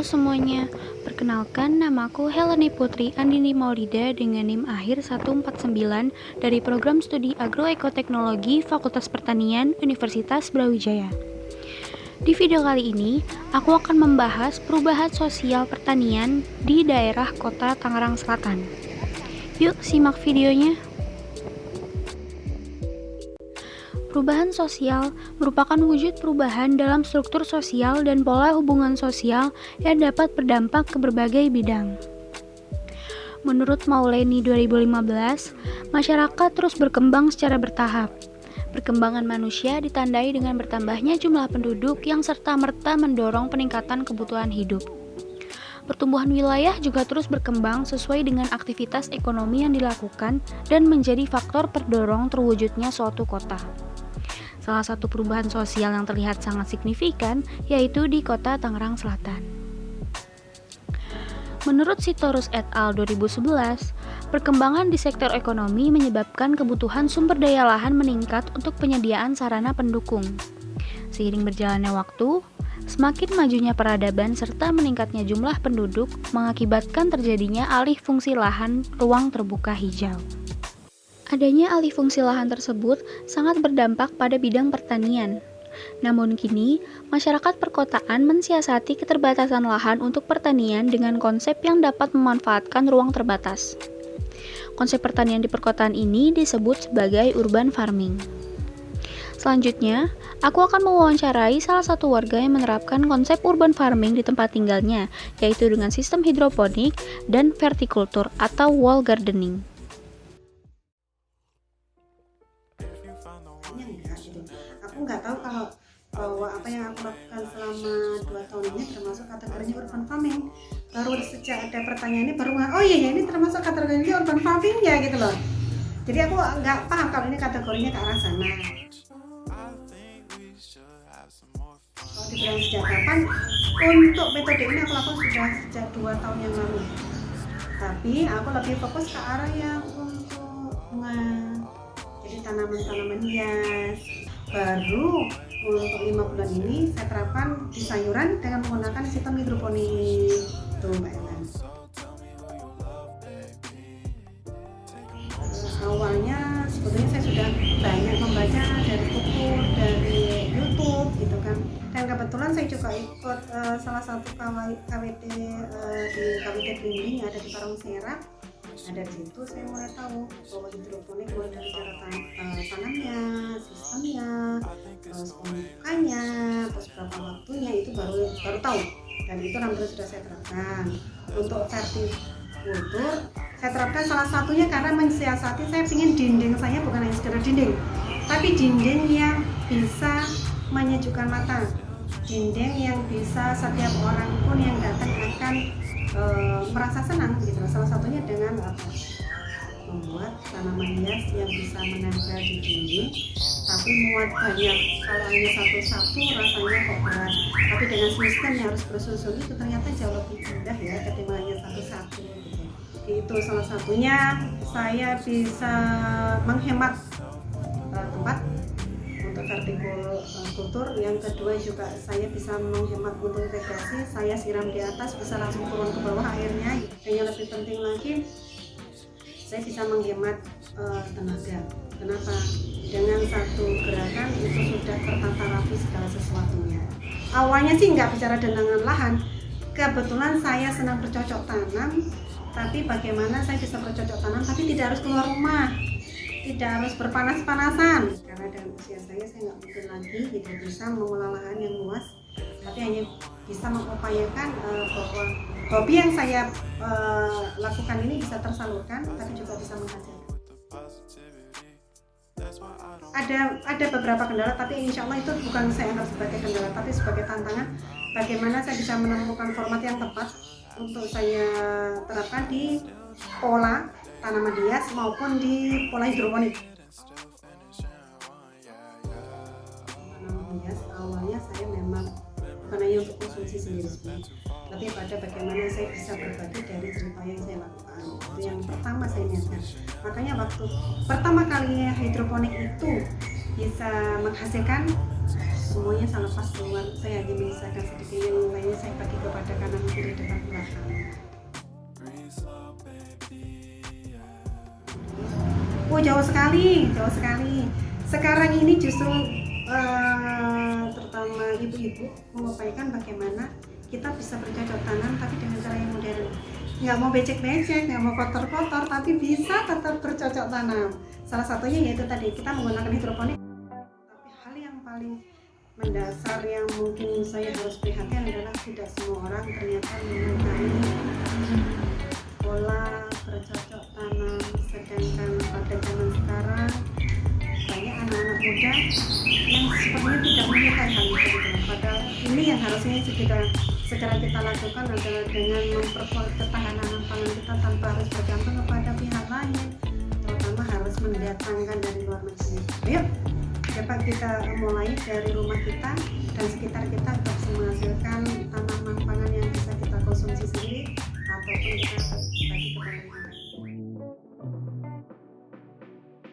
semuanya, perkenalkan namaku Helene Putri Andini Maulida dengan NIM akhir 149 dari Program Studi Agroekoteknologi Fakultas Pertanian Universitas Brawijaya. Di video kali ini, aku akan membahas perubahan sosial pertanian di daerah kota Tangerang Selatan. Yuk simak videonya. Perubahan sosial merupakan wujud perubahan dalam struktur sosial dan pola hubungan sosial yang dapat berdampak ke berbagai bidang. Menurut Mauleni 2015, masyarakat terus berkembang secara bertahap. Perkembangan manusia ditandai dengan bertambahnya jumlah penduduk yang serta-merta mendorong peningkatan kebutuhan hidup. Pertumbuhan wilayah juga terus berkembang sesuai dengan aktivitas ekonomi yang dilakukan dan menjadi faktor pendorong terwujudnya suatu kota. Salah satu perubahan sosial yang terlihat sangat signifikan yaitu di kota Tangerang Selatan. Menurut Sitorus et al. 2011, perkembangan di sektor ekonomi menyebabkan kebutuhan sumber daya lahan meningkat untuk penyediaan sarana pendukung. Seiring berjalannya waktu, semakin majunya peradaban serta meningkatnya jumlah penduduk mengakibatkan terjadinya alih fungsi lahan ruang terbuka hijau. Adanya alih fungsi lahan tersebut sangat berdampak pada bidang pertanian. Namun kini, masyarakat perkotaan mensiasati keterbatasan lahan untuk pertanian dengan konsep yang dapat memanfaatkan ruang terbatas. Konsep pertanian di perkotaan ini disebut sebagai urban farming. Selanjutnya, aku akan mewawancarai salah satu warga yang menerapkan konsep urban farming di tempat tinggalnya, yaitu dengan sistem hidroponik dan vertikultur atau wall gardening. Aku nggak tahu kalau bahwa apa yang aku lakukan selama 2 tahun ini termasuk kategorinya urban farming. Baru sejak ada pertanyaan ini baru oh iya ini termasuk kategorinya urban farming ya gitu loh. Jadi aku nggak paham kalau ini kategorinya ke arah sana. Kalau dibilang sejak kapan, untuk metode ini aku lakukan sudah sejak 2 tahun yang lalu. Tapi aku lebih fokus ke arah yang untuk bunga, jadi tanaman-tanaman hias. Baru untuk 5 bulan ini saya terapkan di sayuran dengan menggunakan sistem hidroponik. Tuh Mbak Ellen. Awalnya sebetulnya saya sudah banyak membaca dari buku, dari YouTube gitu kan. Dan kebetulan saya juga ikut salah satu KWT di KWT Blimbing yang ada di Parung Serap. Nah dari situ saya mulai tahu bahwa hidroponik mulai dari cara tanamnya, sistemnya, terus pembukaannya, terus berapa waktunya itu baru tahu. Dan itu alhamdulillah sudah saya terapkan. Untuk vertikultur saya terapkan salah satunya karena mensiasati saya ingin dinding saya bukan hanya sekedar dinding, tapi dinding yang bisa menyejukkan mata, dinding yang bisa setiap orang pun yang datang akan merasa senang gitu. Salah satunya dengan membuat tanaman hias yang bisa menempel di dinding, tapi muat banyak. Kalau hanya satu-satu rasanya kok berat, tapi dengan sistem yang harus bersusun itu ternyata jauh lebih mudah ya ketimbang hanya satu-satu gitu. Itu salah satunya saya bisa menghemat tempat untuk vertikultur. Yang kedua juga saya bisa menghemat untuk irigasi, saya siram di atas bisa langsung turun ke bawah airnya. Dan yang lebih penting lagi, saya bisa menghemat tenaga. Kenapa? Dengan satu gerakan itu sudah tertata rapi segala sesuatunya. Awalnya sih nggak bicara dengan lahan, kebetulan saya senang bercocok tanam, tapi bagaimana saya bisa bercocok tanam tapi tidak harus keluar rumah, tidak harus berpanas-panasan. Karena dengan usia saya nggak mungkin lagi tidak bisa mengelola lahan yang luas, tapi hanya bisa mengupayakan bahwa hobi yang saya lakukan ini bisa tersalurkan, tapi juga bisa menghasilkan. Ada beberapa kendala, tapi insya Allah itu bukan saya anggap sebagai kendala, tapi sebagai tantangan. Bagaimana saya bisa menemukan format yang tepat untuk saya terapkan di pola tanaman hias maupun di pola hidroponik. Tanaman hias awalnya saya memang bukan hanya untuk konsumsi sendiri, tapi pada bagaimana saya bisa berbagi dari cerita yang saya lakukan. Itu yang pertama saya niatkan. Makanya waktu pertama kali hidroponik itu bisa menghasilkan semuanya saya lepas keluar, saya hanya menyisakan sedikit, yang lainnya saya bagi kepada kanan kiri depan belakang. Oh, jauh sekali. Sekarang ini justru terutama ibu-ibu mengupayakan bagaimana kita bisa bercocok tanam tapi dengan cara yang modern. Nggak mau becek-becek, nggak mau kotor-kotor, tapi bisa tetap bercocok tanam. Salah satunya yaitu tadi kita menggunakan hidroponik. Tapi hal yang paling mendasar yang mungkin saya harus prihatin adalah tidak semua orang ternyata menyukai pola bercocok tanam, sedangkan pada zaman sekarang banyak anak-anak muda yang sepertinya tidak menyukai hal itu gitu. Padahal ini yang harusnya segera kita lakukan adalah dengan memperkuat ketahanan pangan kita tanpa harus bergantung kepada pihak lain, terutama harus mendatangkan dari luar negeri. Ayo, dapat kita mulai dari rumah kita dan sekitar kita untuk menghasilkan tanaman pangan yang bisa kita konsumsi sendiri ataupun kita